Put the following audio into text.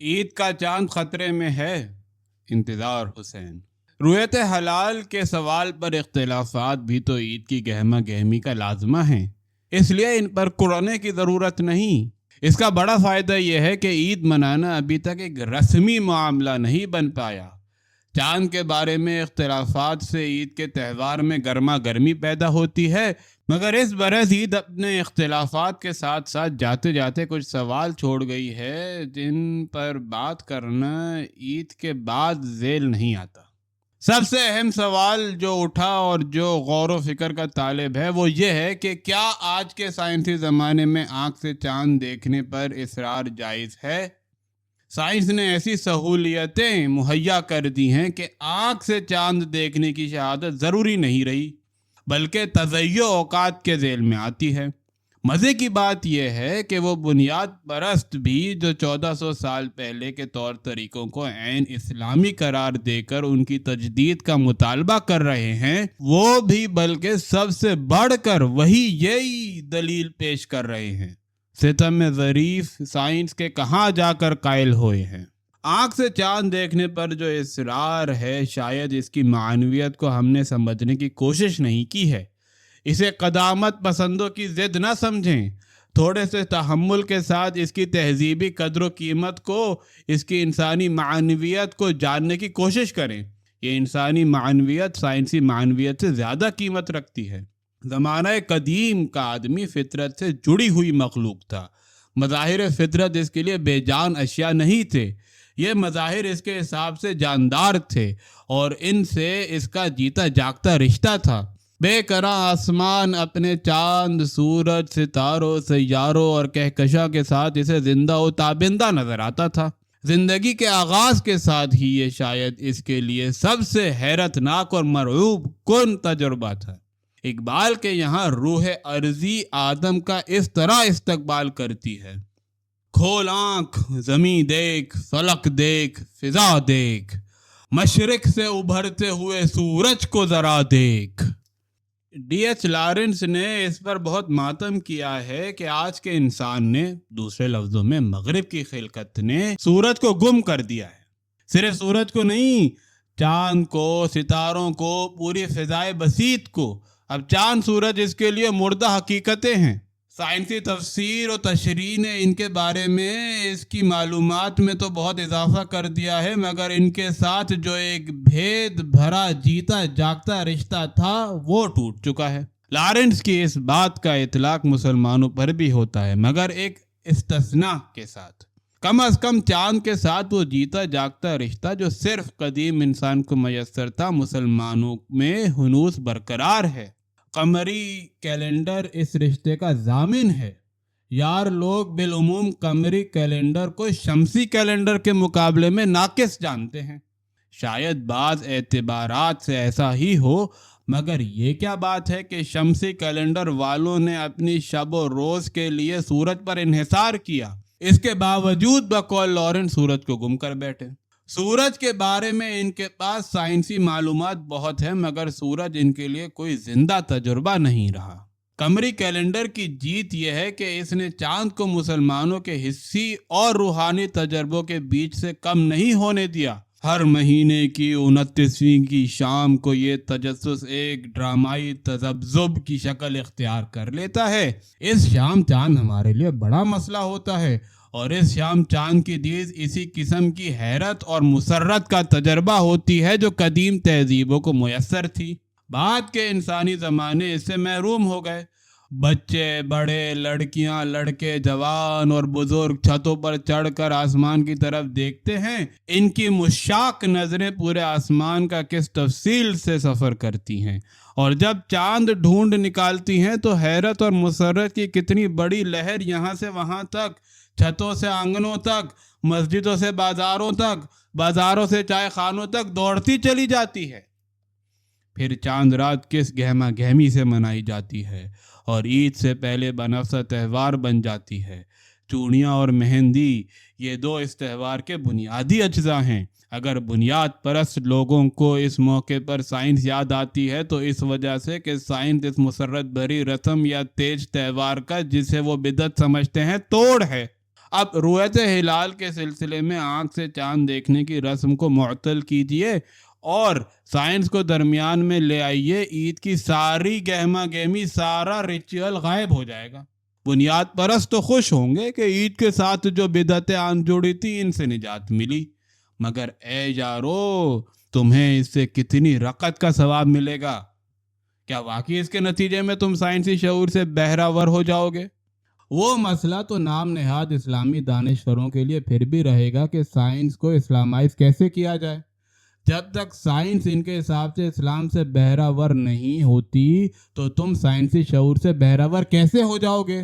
عید کا چاند خطرے میں ہے، انتظار حسین۔ رویت حلال کے سوال پر اختلافات بھی تو عید کی گہما گہمی کا لازمہ ہیں، اس لیے ان پر قرآن کی ضرورت نہیں۔ اس کا بڑا فائدہ یہ ہے کہ عید منانا ابھی تک ایک رسمی معاملہ نہیں بن پایا۔ چاند کے بارے میں اختلافات سے عید کے تہوار میں گرما گرمی پیدا ہوتی ہے، مگر اس برس عید اپنے اختلافات کے ساتھ ساتھ جاتے جاتے کچھ سوال چھوڑ گئی ہے جن پر بات کرنا عید کے بعد ذیل نہیں آتا۔ سب سے اہم سوال جو اٹھا اور جو غور و فکر کا طالب ہے وہ یہ ہے کہ کیا آج کے سائنسی زمانے میں آنکھ سے چاند دیکھنے پر اصرار جائز ہے؟ سائنس نے ایسی سہولیتیں مہیا کر دی ہیں کہ آنکھ سے چاند دیکھنے کی شہادت ضروری نہیں رہی، بلکہ تضیع اوقات کے ذیل میں آتی ہے۔ مزے کی بات یہ ہے کہ وہ بنیاد پرست بھی جو 1400 سال پہلے کے طور طریقوں کو عین اسلامی قرار دے کر ان کی تجدید کا مطالبہ کر رہے ہیں، وہ بھی بلکہ سب سے بڑھ کر وہی یہی دلیل پیش کر رہے ہیں۔ ستم میں ظریف سائنس کے کہاں جا کر قائل ہوئے ہیں۔ آنکھ سے چاند دیکھنے پر جو اصرار ہے، شاید اس کی معنویت کو ہم نے سمجھنے کی کوشش نہیں کی ہے۔ اسے قدامت پسندوں کی ضد نہ سمجھیں، تھوڑے سے تحمل کے ساتھ اس کی تہذیبی قدر و قیمت کو، اس کی انسانی معنویت کو جاننے کی کوشش کریں۔ یہ انسانی معنویت سائنسی معنویت سے زیادہ قیمت رکھتی ہے۔ زمانہ قدیم کا آدمی فطرت سے جڑی ہوئی مخلوق تھا۔ مظاہر فطرت اس کے لیے بے جان اشیاء نہیں تھے، یہ مظاہر اس کے حساب سے جاندار تھے اور ان سے اس کا جیتا جاگتا رشتہ تھا۔ بے قرار آسمان اپنے چاند، سورج، ستاروں، سیاروں اور کہکشاں کے ساتھ اسے زندہ و تابندہ نظر آتا تھا۔ زندگی کے آغاز کے ساتھ ہی یہ شاید اس کے لیے سب سے حیرت ناک اور مرعوب کن تجربہ تھا۔ اقبال کے یہاں روح ارضی آدم کا اس طرح استقبال کرتی ہے: کھول آنکھ، زمیں دیکھ، فلک دیکھ، فضا دیکھ، مشرق سے ابھرتے ہوئے سورج کو ذرا دیکھ۔ ڈی ایچ لارنس نے اس پر بہت ماتم کیا ہے کہ آج کے انسان نے، دوسرے لفظوں میں مغرب کی خلقت نے، سورج کو گم کر دیا ہے۔ صرف سورج کو نہیں، چاند کو، ستاروں کو، پوری فضائے بسیط کو۔ اب چاند سورج اس کے لیے مردہ حقیقتیں ہیں۔ سائنسی تفسیر و تشریح نے ان کے بارے میں اس کی معلومات میں تو بہت اضافہ کر دیا ہے، مگر ان کے ساتھ جو ایک بھید بھرا جیتا جاگتا رشتہ تھا وہ ٹوٹ چکا ہے۔ لارنس کی اس بات کا اطلاق مسلمانوں پر بھی ہوتا ہے، مگر ایک استثناء کے ساتھ۔ کم از کم چاند کے ساتھ وہ جیتا جاگتا رشتہ جو صرف قدیم انسان کو میسر تھا، مسلمانوں میں ہنوز برقرار ہے۔ قمری کیلنڈر اس رشتے کا ضامن ہے۔ یار لوگ بالعموم قمری کیلنڈر کو شمسی کیلنڈر کے مقابلے میں ناقص جانتے ہیں۔ شاید بعض اعتبارات سے ایسا ہی ہو، مگر یہ کیا بات ہے کہ شمسی کیلنڈر والوں نے اپنی شب و روز کے لیے سورج پر انحصار کیا، اس کے باوجود بقول لارنس سورج کو گم کر بیٹھے۔ سورج کے بارے میں ان کے پاس سائنسی معلومات بہت ہیں، مگر سورج ان کے لیے کوئی زندہ تجربہ نہیں رہا۔ قمری کیلنڈر کی جیت یہ ہے کہ اس نے چاند کو مسلمانوں کے حسی اور روحانی تجربوں کے بیچ سے کم نہیں ہونے دیا۔ ہر مہینے کی 29ویں کی شام کو یہ تجسس ایک ڈرامائی تذبذب کی شکل اختیار کر لیتا ہے۔ اس شام چاند ہمارے لیے بڑا مسئلہ ہوتا ہے، اور اس شام چاند کی دید اسی قسم کی حیرت اور مسرت کا تجربہ ہوتی ہے جو قدیم تہذیبوں کو میسر تھی۔ بعد کے انسانی زمانے اس سے محروم ہو گئے۔ بچے، بڑے، لڑکیاں، لڑکے، جوان اور بزرگ چھتوں پر چڑھ کر آسمان کی طرف دیکھتے ہیں۔ ان کی مشتاق نظریں پورے آسمان کا کس تفصیل سے سفر کرتی ہیں، اور جب چاند ڈھونڈ نکالتی ہیں تو حیرت اور مسرت کی کتنی بڑی لہر یہاں سے وہاں تک، چھتوں سے آنگنوں تک، مسجدوں سے بازاروں تک، بازاروں سے چائے خانوں تک دوڑتی چلی جاتی ہے۔ پھر چاند رات کس گہما گہمی سے منائی جاتی ہے اور عید سے پہلے بنفسہ تہوار بن جاتی ہے۔ چوڑیاں اور مہندی یہ دو اس تہوار کے بنیادی اجزاء ہیں۔ اگر بنیاد پرست لوگوں کو اس موقع پر سائنس یاد آتی ہے تو اس وجہ سے کہ سائنس اس مسرت بھری رسم یا تیج تہوار کا، جسے وہ بدعت سمجھتے ہیں، توڑ ہے۔ اب رؤیت ہلال کے سلسلے میں آنکھ سے چاند دیکھنے کی رسم کو معطل کیجیے اور سائنس کو درمیان میں لے آئیے. عید کی ساری گہما گہمی، سارا ریچول غائب ہو جائے گا. بنیاد پرست تو خوش ہوں گے کہ عید کے ساتھ جو بدعتیں آن جوڑی تھی ان سے نجات ملی، مگر اے یارو، تمہیں اس سے کتنی رقت کا ثواب ملے گا؟ کیا واقعی اس کے نتیجے میں تم سائنسی شعور سے بہراور ہو جاؤ گے؟ وہ مسئلہ تو نام نہاد اسلامی دانشوروں کے لیے پھر بھی رہے گا کہ سائنس کو اسلامائز کیسے کیا جائے. جب تک سائنس ان کے حساب سے اسلام سے بہراور نہیں ہوتی تو تم سائنسی شعور سے بہراور کیسے ہو جاؤ گے؟